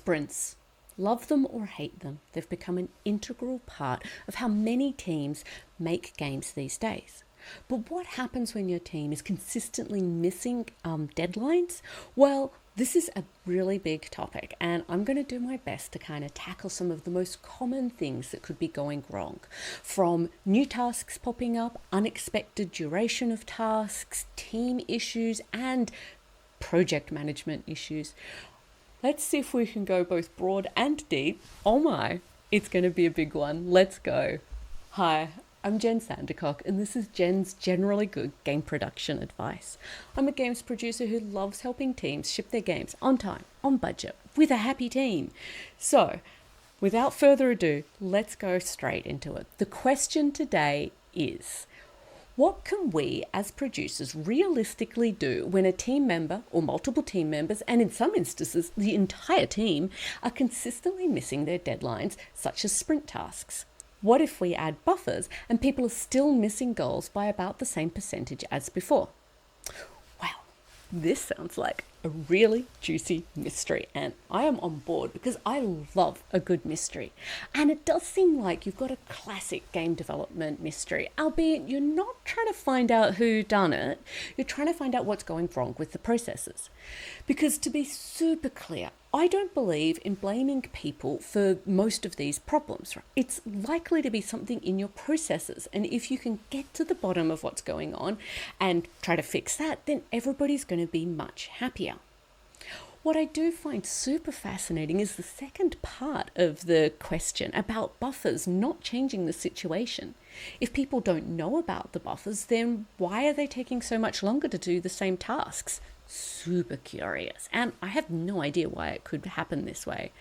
Sprints. Love them or hate them, they've become an integral part of how many teams make games these days. But what happens when your team is consistently missing deadlines? Well, this is a really big topic, and I'm going to do my best to kind of tackle some of the most common things that could be going wrong. From new tasks popping up, unexpected duration of tasks, team issues, and project management issues. Let's see if we can go both broad and deep. Oh my, it's going to be a big one. Let's go. Hi, I'm Jen Sandercock, and this is Jen's Generally Good Game Production Advice. I'm a games producer who loves helping teams ship their games on time, on budget, with a happy team. So, without further ado, let's go straight into it. The question today is, what can we as producers realistically do when a team member or multiple team members, and in some instances the entire team, are consistently missing their deadlines, such as sprint tasks? What if we add buffers and people are still missing goals by about the same percentage as before? Wow, this sounds like a really juicy mystery, and I am on board because I love a good mystery. And it does seem like you've got a classic game development mystery, albeit you're not trying to find out who done it, you're trying to find out what's going wrong with the processes. Because to be super clear, I don't believe in blaming people for most of these problems. It's likely to be something in your processes, and if you can get to the bottom of what's going on and try to fix that, then everybody's going to be much happier. What I do find super fascinating is the second part of the question about buffers not changing the situation. If people don't know about the buffers, then why are they taking so much longer to do the same tasks? Super curious, and I have no idea why it could happen this way.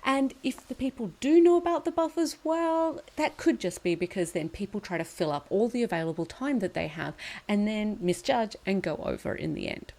And if the people do know about the buffers, well, that could just be because then people try to fill up all the available time that they have and then misjudge and go over in the end.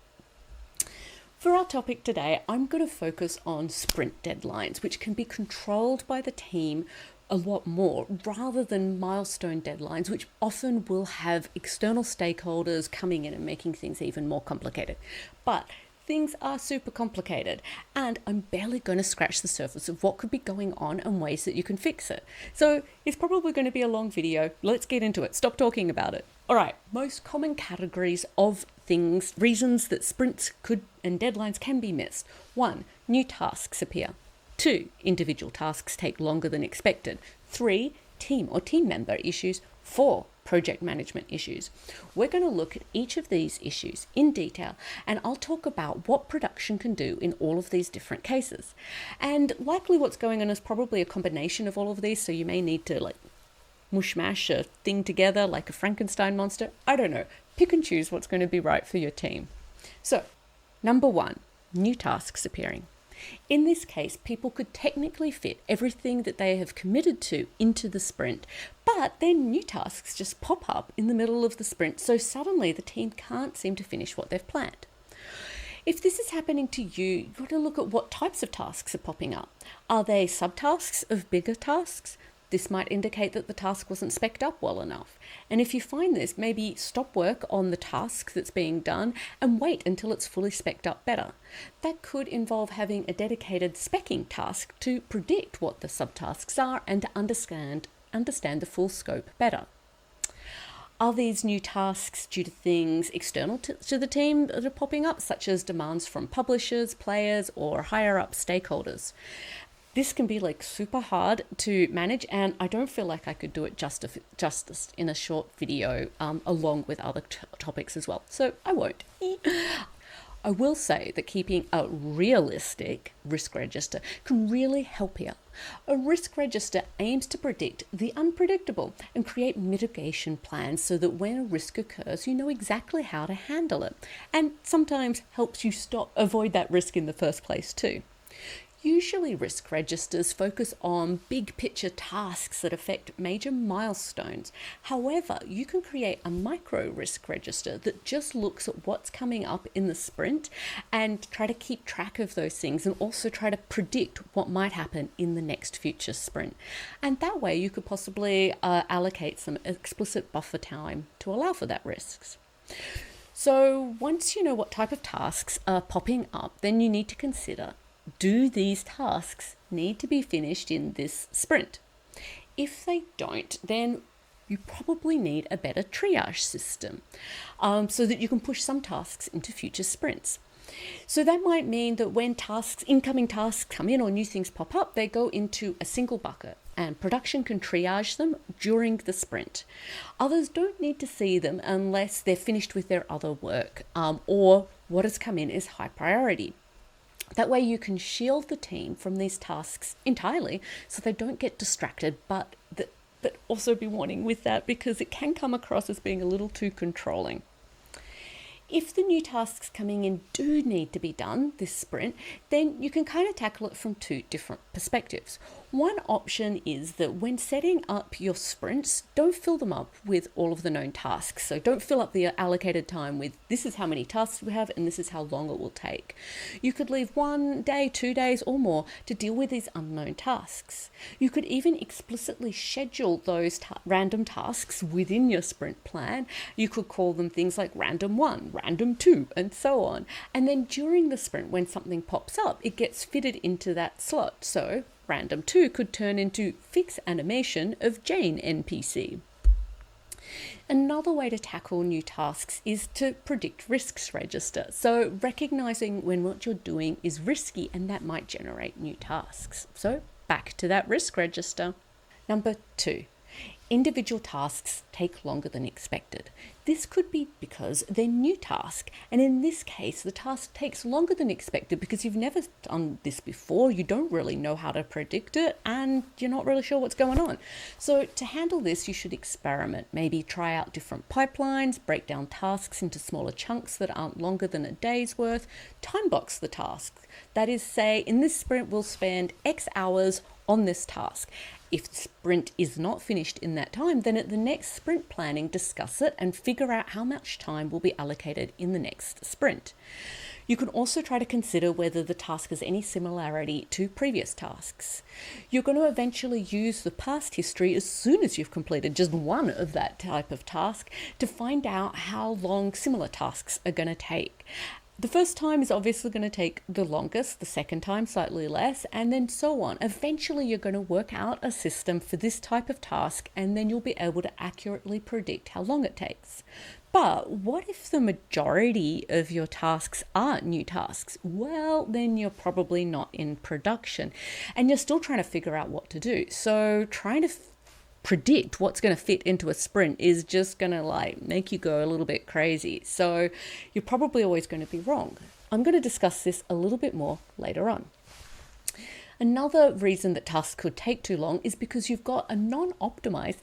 For our topic today, I'm going to focus on sprint deadlines, which can be controlled by the team a lot more rather than milestone deadlines, which often will have external stakeholders coming in and making things even more complicated. But things are super complicated, and I'm barely going to scratch the surface of what could be going on and ways that you can fix it. So it's probably going to be a long video. Let's get into it. Stop talking about it. All right, most common categories of things, reasons that sprints could and deadlines can be missed. 1, new tasks appear. 2, individual tasks take longer than expected. 3, team or team member issues. 4, project management issues. We're going to look at each of these issues in detail, and I'll talk about what production can do in all of these different cases. And likely what's going on is probably a combination of all of these, so you may need to mush-mash a thing together like a Frankenstein monster. I don't know. Pick and choose what's going to be right for your team. So, number 1, new tasks appearing. In this case, people could technically fit everything that they have committed to into the sprint, but then new tasks just pop up in the middle of the sprint, so suddenly the team can't seem to finish what they've planned. If this is happening to you, you've got to look at what types of tasks are popping up. Are they subtasks of bigger tasks? This might indicate that the task wasn't spec'd up well enough. And if you find this, maybe stop work on the task that's being done and wait until it's fully spec'd up better. That could involve having a dedicated speccing task to predict what the subtasks are and to understand the full scope better. Are these new tasks due to things external to the team that are popping up, such as demands from publishers, players, or higher up stakeholders? This can be super hard to manage, and I don't feel like I could do it justice in a short video along with other topics as well, so I won't. I will say that keeping a realistic risk register can really help here. A risk register aims to predict the unpredictable and create mitigation plans so that when a risk occurs, you know exactly how to handle it, and sometimes helps you avoid that risk in the first place too. Usually risk registers focus on big picture tasks that affect major milestones. However, you can create a micro risk register that just looks at what's coming up in the sprint and try to keep track of those things and also try to predict what might happen in the next future sprint. And that way you could possibly allocate some explicit buffer time to allow for that risks. So once you know what type of tasks are popping up, then you need to consider do these tasks need to be finished in this sprint? If they don't, then you probably need a better triage system so that you can push some tasks into future sprints. So that might mean that when incoming tasks come in or new things pop up, they go into a single bucket and production can triage them during the sprint. Others don't need to see them unless they're finished with their other work or what has come in is high priority. That way you can shield the team from these tasks entirely so they don't get distracted, but also be warning with that because it can come across as being a little too controlling. If the new tasks coming in do need to be done this sprint, then you can kind of tackle it from two different perspectives. One option is that when setting up your sprints, don't fill them up with all of the known tasks. So don't fill up the allocated time with this is how many tasks we have and this is how long it will take. You could leave 1 day, 2 days or more to deal with these unknown tasks. You could even explicitly schedule those random tasks within your sprint plan. You could call them things like random 1, random 2, and so on. And then during the sprint, when something pops up, it gets fitted into that slot. So random 2 could turn into fix animation of Jane NPC. Another way to tackle new tasks is to predict risks register. So recognizing when what you're doing is risky and that might generate new tasks. So back to that risk register. Number 2. Individual tasks take longer than expected. This could be because they're new task, and in this case, the task takes longer than expected because you've never done this before, you don't really know how to predict it, and you're not really sure what's going on. So to handle this, you should experiment. Maybe try out different pipelines, break down tasks into smaller chunks that aren't longer than a day's worth, time box the tasks. That is, say, in this sprint, we'll spend X hours on this task. If the sprint is not finished in that time, then at the next sprint planning, discuss it and figure out how much time will be allocated in the next sprint. You can also try to consider whether the task has any similarity to previous tasks. You're going to eventually use the past history as soon as you've completed just one of that type of task to find out how long similar tasks are going to take. The first time is obviously going to take the longest, the second time slightly less, and then so on. Eventually you're going to work out a system for this type of task and then you'll be able to accurately predict how long it takes. But what if the majority of your tasks are new tasks? Well, then you're probably not in production and you're still trying to figure out what to do. So trying to predict what's going to fit into a sprint is just going to make you go a little bit crazy. So you're probably always going to be wrong. I'm going to discuss this a little bit more later on. Another reason that tasks could take too long is because you've got a non-optimized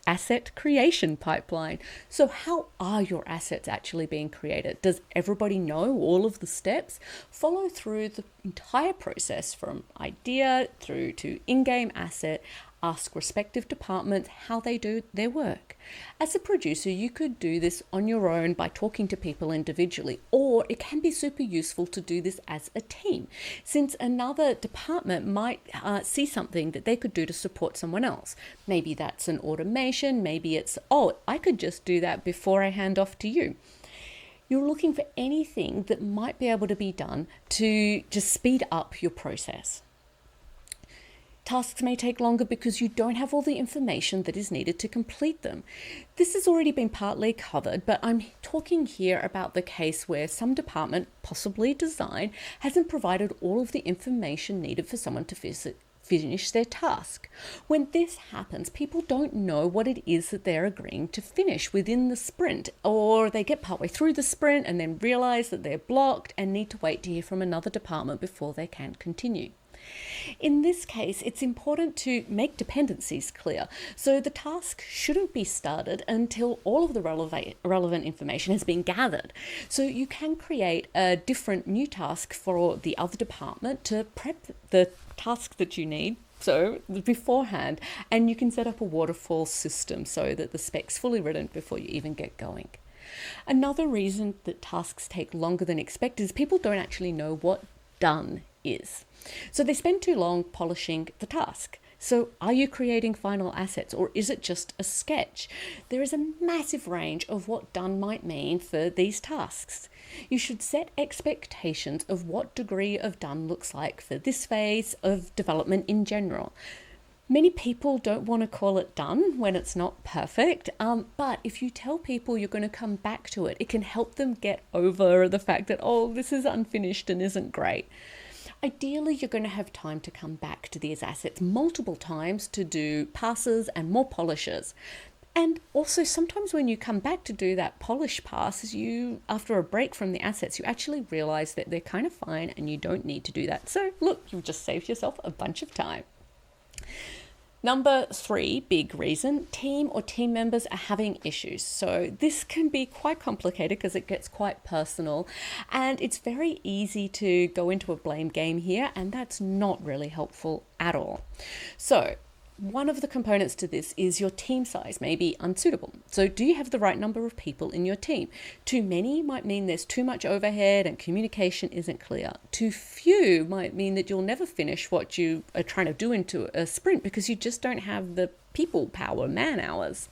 asset creation pipeline. So how are your assets actually being created? Does everybody know all of the steps? Follow through the entire process from idea through to in-game asset. Ask respective departments how they do their work. As a producer, you could do this on your own by talking to people individually, or it can be super useful to do this as a team, since another department might see something that they could do to support someone else. Maybe that's an automation, maybe it's, oh, I could just do that before I hand off to you. You're looking for anything that might be able to be done to just speed up your process. Tasks may take longer because you don't have all the information that is needed to complete them. This has already been partly covered, but I'm talking here about the case where some department, possibly design, hasn't provided all of the information needed for someone to finish their task. When this happens, people don't know what it is that they're agreeing to finish within the sprint, or they get partway through the sprint and then realize that they're blocked and need to wait to hear from another department before they can continue. In this case, it's important to make dependencies clear. So the task shouldn't be started until all of the relevant information has been gathered. So you can create a different new task for the other department to prep the task that you need, so beforehand, and you can set up a waterfall system so that the spec's fully written before you even get going. Another reason that tasks take longer than expected is people don't actually know what done is. So they spend too long polishing the task. So are you creating final assets, or is it just a sketch? There is a massive range of what done might mean for these tasks. You should set expectations of what degree of done looks like for this phase of development in general. Many people don't want to call it done when it's not perfect, but if you tell people you're going to come back to it, it can help them get over the fact that, oh, this is unfinished and isn't great. Ideally, you're going to have time to come back to these assets multiple times to do passes and more polishes. And also, sometimes when you come back to do that polish pass, after a break from the assets, you actually realize that they're kind of fine and you don't need to do that. So look, you've just saved yourself a bunch of time. Number 3 big reason, team or team members are having issues. So this can be quite complicated because it gets quite personal, and it's very easy to go into a blame game here, and that's not really helpful at all. So one of the components to this is your team size may be unsuitable. So do you have the right number of people in your team? Too many might mean there's too much overhead and communication isn't clear. Too few might mean that you'll never finish what you are trying to do into a sprint because you just don't have the people power, man hours.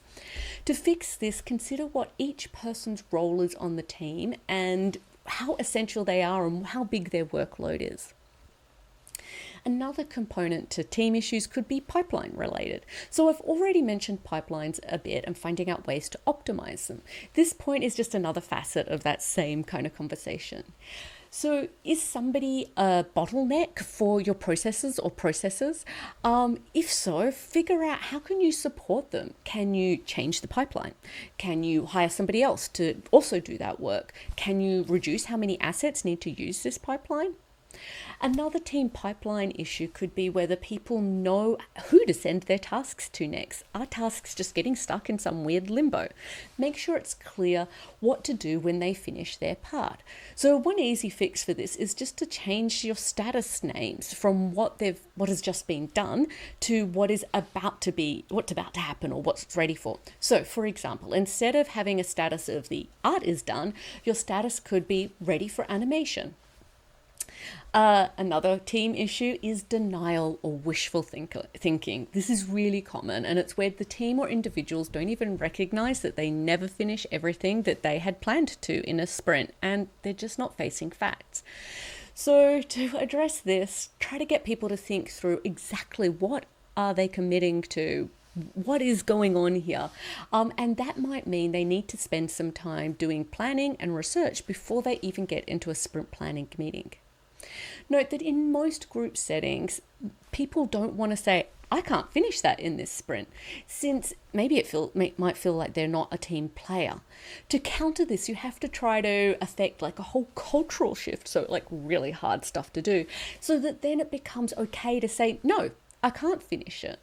To fix this, consider what each person's role is on the team and how essential they are and how big their workload is. Another component to team issues could be pipeline related. So I've already mentioned pipelines a bit and finding out ways to optimize them. This point is just another facet of that same kind of conversation. So is somebody a bottleneck for your processes or processes? If so, figure out how can you support them. Can you change the pipeline? Can you hire somebody else to also do that work? Can you reduce how many assets need to use this pipeline? Another team pipeline issue could be whether people know who to send their tasks to next. Are tasks just getting stuck in some weird limbo? Make sure it's clear what to do when they finish their part. So one easy fix for this is just to change your status names from what has just been done to what's about to happen or what's ready for. So for example, instead of having a status of the art is done, your status could be ready for animation. Another team issue is denial or wishful thinking. This is really common, and it's where the team or individuals don't even recognize that they never finish everything that they had planned to in a sprint, and they're just not facing facts. So to address this, try to get people to think through exactly what are they committing to, what is going on here? And that might mean they need to spend some time doing planning and research before they even get into a sprint planning meeting. Note that in most group settings, people don't want to say, I can't finish that in this sprint, since maybe it might feel like they're not a team player. To counter this, you have to try to affect like a whole cultural shift, so like really hard stuff to do, so that then it becomes okay to say, no, I can't finish it.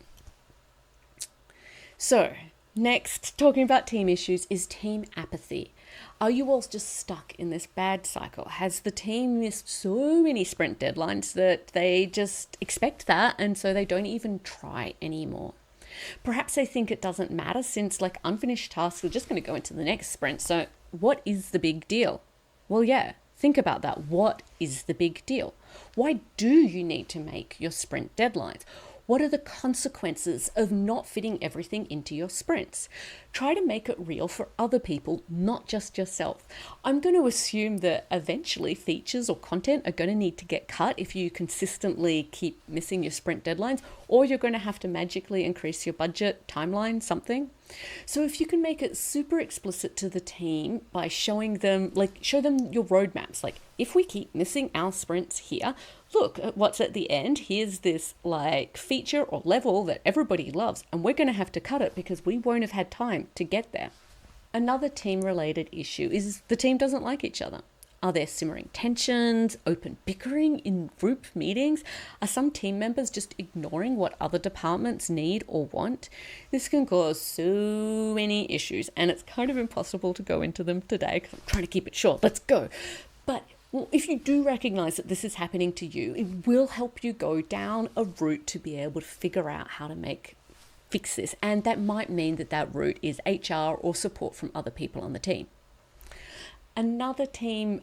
So next, talking about team issues is team apathy. Are you all just stuck in this bad cycle? Has the team missed so many sprint deadlines that they just expect that and so they don't even try anymore? Perhaps they think it doesn't matter since like unfinished tasks are just going to go into the next sprint. So what is the big deal? Well, yeah, think about that. What is the big deal? Why do you need to make your sprint deadlines? What are the consequences of not fitting everything into your sprints? Try to make it real for other people, not just yourself. I'm going to assume that eventually features or content are going to need to get cut if you consistently keep missing your sprint deadlines, or you're going to have to magically increase your budget, timeline, something. So if you can make it super explicit to the team by show them your roadmaps, like if we keep missing our sprints here, look at what's at the end. Here's this like feature or level that everybody loves, and we're going to have to cut it because we won't have had time to get there. Another team related issue is the team doesn't like each other. Are there simmering tensions, open bickering in group meetings? Are some team members just ignoring what other departments need or want? This can cause so many issues, and it's kind of impossible to go into them today because I'm trying to keep it short. Let's go. But if you do recognize that this is happening to you, it will help you go down a route to be able to figure out how to fix this. And that might mean that route is HR or support from other people on the team. Another team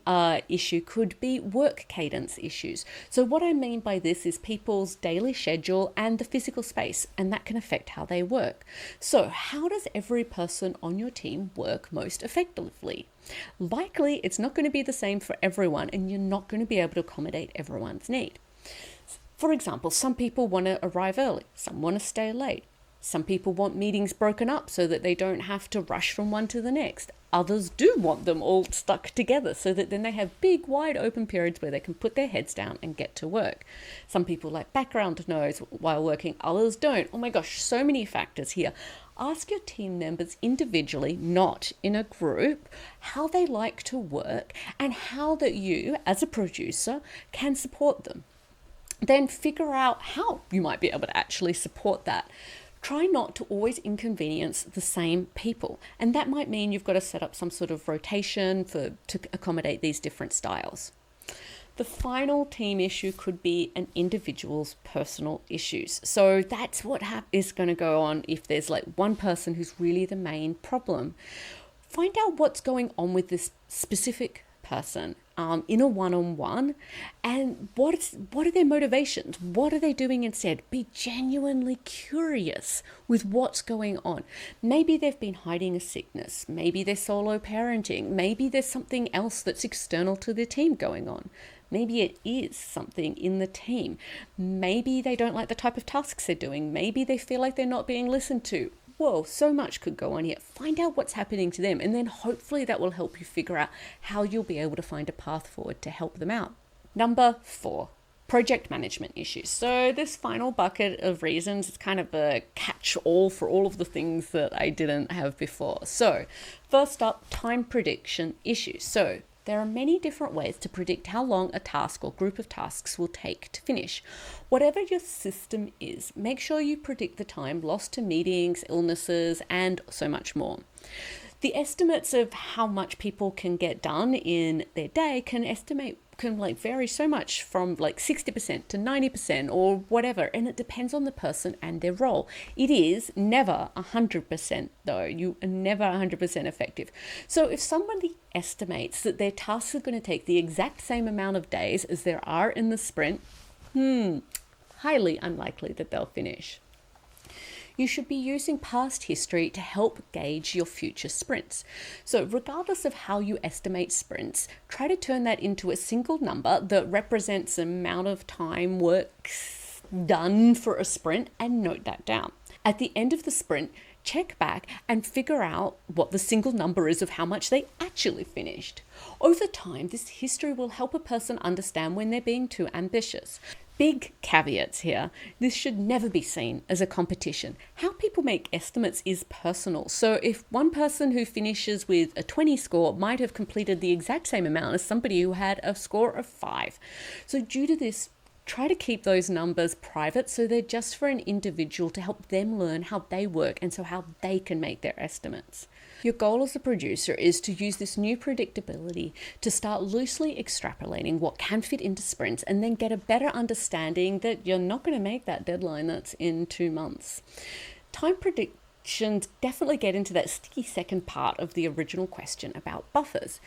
issue could be work cadence issues. So what I mean by this is people's daily schedule and the physical space, and that can affect how they work. So how does every person on your team work most effectively? Likely it's not going to be the same for everyone, and you're not going to be able to accommodate everyone's need. For example, some people want to arrive early, some want to stay late. Some people want meetings broken up so that they don't have to rush from one to the next. Others do want them all stuck together so that then they have big, wide open periods where they can put their heads down and get to work. Some people like background noise while working, others don't. Oh my gosh, so many factors here. Ask your team members individually, not in a group, how they like to work and how that you, as a producer, can support them. Then figure out how you might be able to actually support that. Try not to always inconvenience the same people. And that might mean you've got to set up some sort of rotation to accommodate these different styles. The final team issue could be an individual's personal issues. So that's what is going to go on if there's like one person who's really the main problem. Find out what's going on with this specific person in a one-on-one, and what are their motivations? What are they doing instead? Be genuinely curious with what's going on. Maybe they've been hiding a sickness. Maybe they're solo parenting. Maybe there's something else that's external to their team going on. Maybe it is something in the team. Maybe they don't like the type of tasks they're doing. Maybe they feel like they're not being listened to. Whoa, so much could go on here. Find out what's happening to them, and then hopefully that will help you figure out how you'll be able to find a path forward to help them out. Number 4, project management issues. So this final bucket of reasons is kind of a catch-all for all of the things that I didn't have before. So first up, time prediction issues. So there are many different ways to predict how long a task or group of tasks will take to finish. Whatever your system is, make sure you predict the time lost to meetings, illnesses, and so much more. The estimates of how much people can get done in their day can vary so much from like 60% to 90% or whatever, and it depends on the person and their role. It is never 100% though. You are never 100% effective. So if somebody estimates that their tasks are going to take the exact same amount of days as there are in the sprint, highly unlikely that they'll finish. You should be using past history to help gauge your future sprints. So regardless of how you estimate sprints, try to turn that into a single number that represents the amount of time work done for a sprint and note that down. At the end of the sprint, check back and figure out what the single number is of how much they actually finished. Over time, this history will help a person understand when they're being too ambitious. Big caveats here. This should never be seen as a competition. How people make estimates is personal. So if one person who finishes with a 20 score might have completed the exact same amount as somebody who had a score of 5. So due to this, try to keep those numbers private so they're just for an individual to help them learn how they work and so how they can make their estimates. Your goal as a producer is to use this new predictability to start loosely extrapolating what can fit into sprints and then get a better understanding that you're not going to make that deadline that's in 2 months. Time predictions definitely get into that sticky second part of the original question about buffers.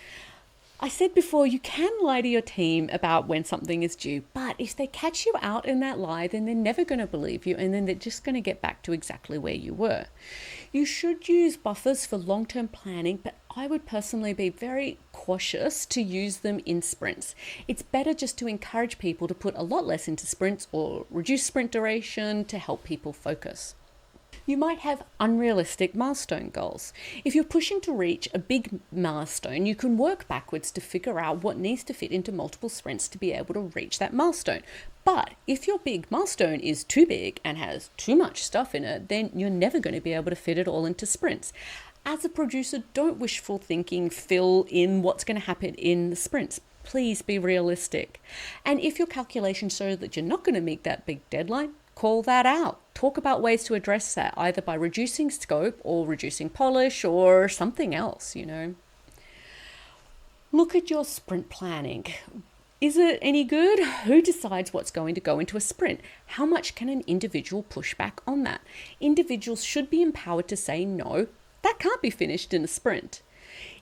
I said before, you can lie to your team about when something is due, but if they catch you out in that lie, then they're never going to believe you, and then they're just going to get back to exactly where you were. You should use buffers for long-term planning, but I would personally be very cautious to use them in sprints. It's better just to encourage people to put a lot less into sprints or reduce sprint duration to help people focus. You might have unrealistic milestone goals. If you're pushing to reach a big milestone, you can work backwards to figure out what needs to fit into multiple sprints to be able to reach that milestone. But if your big milestone is too big and has too much stuff in it, then you're never going to be able to fit it all into sprints. As a producer, don't wishful thinking fill in what's going to happen in the sprints. Please be realistic. And if your calculations show that you're not going to meet that big deadline, call that out. Talk about ways to address that, either by reducing scope or reducing polish or something else, Look at your sprint planning. Is it any good? Who decides what's going to go into a sprint? How much can an individual push back on that? Individuals should be empowered to say, no, that can't be finished in a sprint.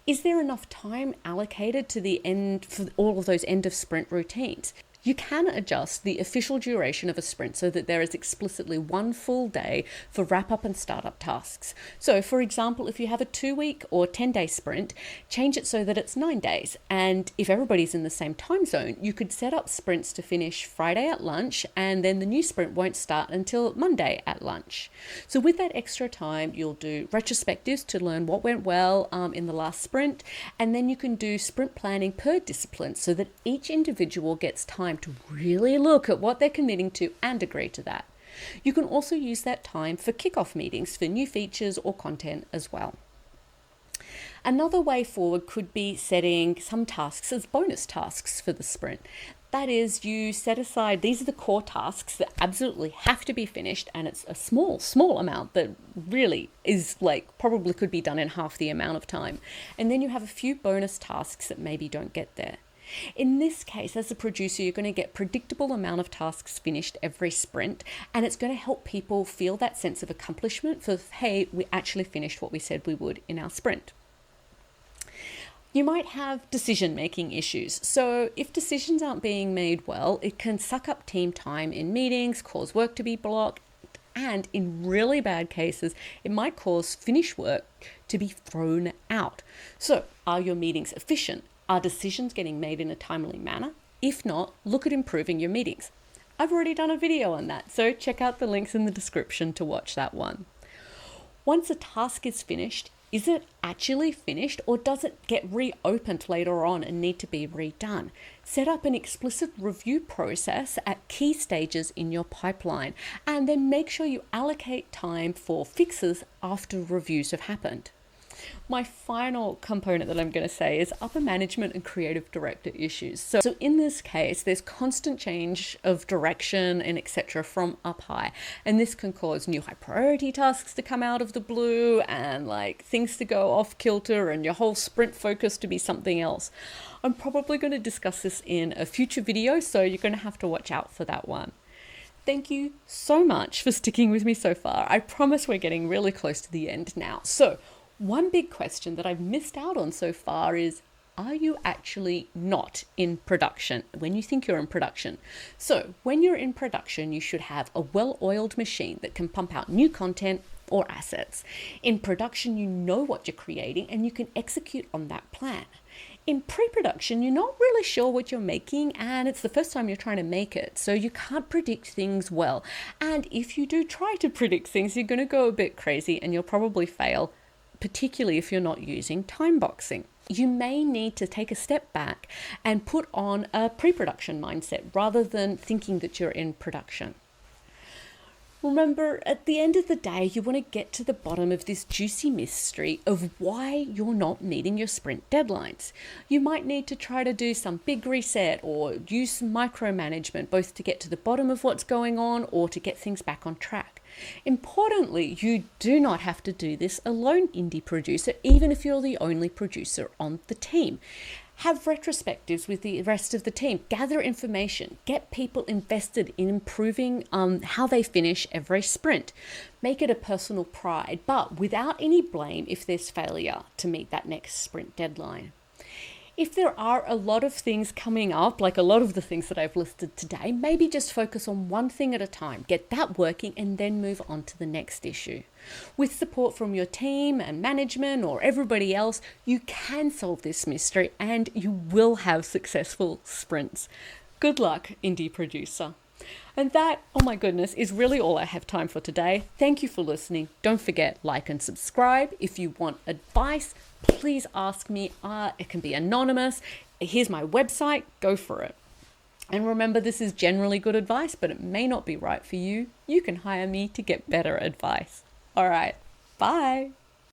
Is there enough time allocated to the end for all of those end of sprint routines? You can adjust the official duration of a sprint so that there is explicitly one full day for wrap-up and startup tasks. So, for example, if you have a 2-week or 10-day sprint, change it so that it's 9 days. And if everybody's in the same time zone, you could set up sprints to finish Friday at lunch, and then the new sprint won't start until Monday at lunch. So with that extra time, you'll do retrospectives to learn what went well in the last sprint, and then you can do sprint planning per discipline so that each individual gets time to really look at what they're committing to and agree to that. You can also use that time for kickoff meetings for new features or content as well. Another way forward could be setting some tasks as bonus tasks for the sprint. That is, you set aside, these are the core tasks that absolutely have to be finished, and it's a small amount that really is probably could be done in half the amount of time. And then you have a few bonus tasks that maybe don't get there. In this case, as a producer, you're going to get predictable amount of tasks finished every sprint, and it's going to help people feel that sense of accomplishment for, hey, we actually finished what we said we would in our sprint. You might have decision-making issues. So if decisions aren't being made well, it can suck up team time in meetings, cause work to be blocked, and in really bad cases, it might cause finished work to be thrown out. So are your meetings efficient? Are decisions getting made in a timely manner? If not, look at improving your meetings. I've already done a video on that, so check out the links in the description to watch that one. Once a task is finished, is it actually finished, or does it get reopened later on and need to be redone? Set up an explicit review process at key stages in your pipeline, and then make sure you allocate time for fixes after reviews have happened. My final component that I'm going to say is upper management and creative director issues. So in this case, there's constant change of direction and etc. from up high. And this can cause new high priority tasks to come out of the blue and things to go off kilter and your whole sprint focus to be something else. I'm probably going to discuss this in a future video, so you're going to have to watch out for that one. Thank you so much for sticking with me so far. I promise we're getting really close to the end now. So one big question that I've missed out on so far is, are you actually not in production when you think you're in production? So when you're in production, you should have a well-oiled machine that can pump out new content or assets. In production, you know what you're creating and you can execute on that plan. In pre-production, you're not really sure what you're making, and it's the first time you're trying to make it, so you can't predict things well. And if you do try to predict things, you're going to go a bit crazy and you'll probably fail, particularly if you're not using time boxing. You may need to take a step back and put on a pre-production mindset rather than thinking that you're in production. Remember, at the end of the day, you want to get to the bottom of this juicy mystery of why you're not meeting your sprint deadlines. You might need to try to do some big reset or use some micromanagement, both to get to the bottom of what's going on or to get things back on track. Importantly, you do not have to do this alone, indie producer, even if you're the only producer on the team. Have retrospectives with the rest of the team, gather information, get people invested in improving how they finish every sprint. Make it a personal pride, but without any blame if there's failure to meet that next sprint deadline. If there are a lot of things coming up, like a lot of the things that I've listed today, maybe just focus on one thing at a time, get that working, and then move on to the next issue. With support from your team and management or everybody else, you can solve this mystery and you will have successful sprints. Good luck, indie producer. And that, oh my goodness, is really all I have time for today. Thank you for listening. Don't forget, like and subscribe. If you want advice, please ask me. It can be anonymous. Here's my website. Go for it. And remember, this is generally good advice, but it may not be right for you. You can hire me to get better advice. All right. Bye.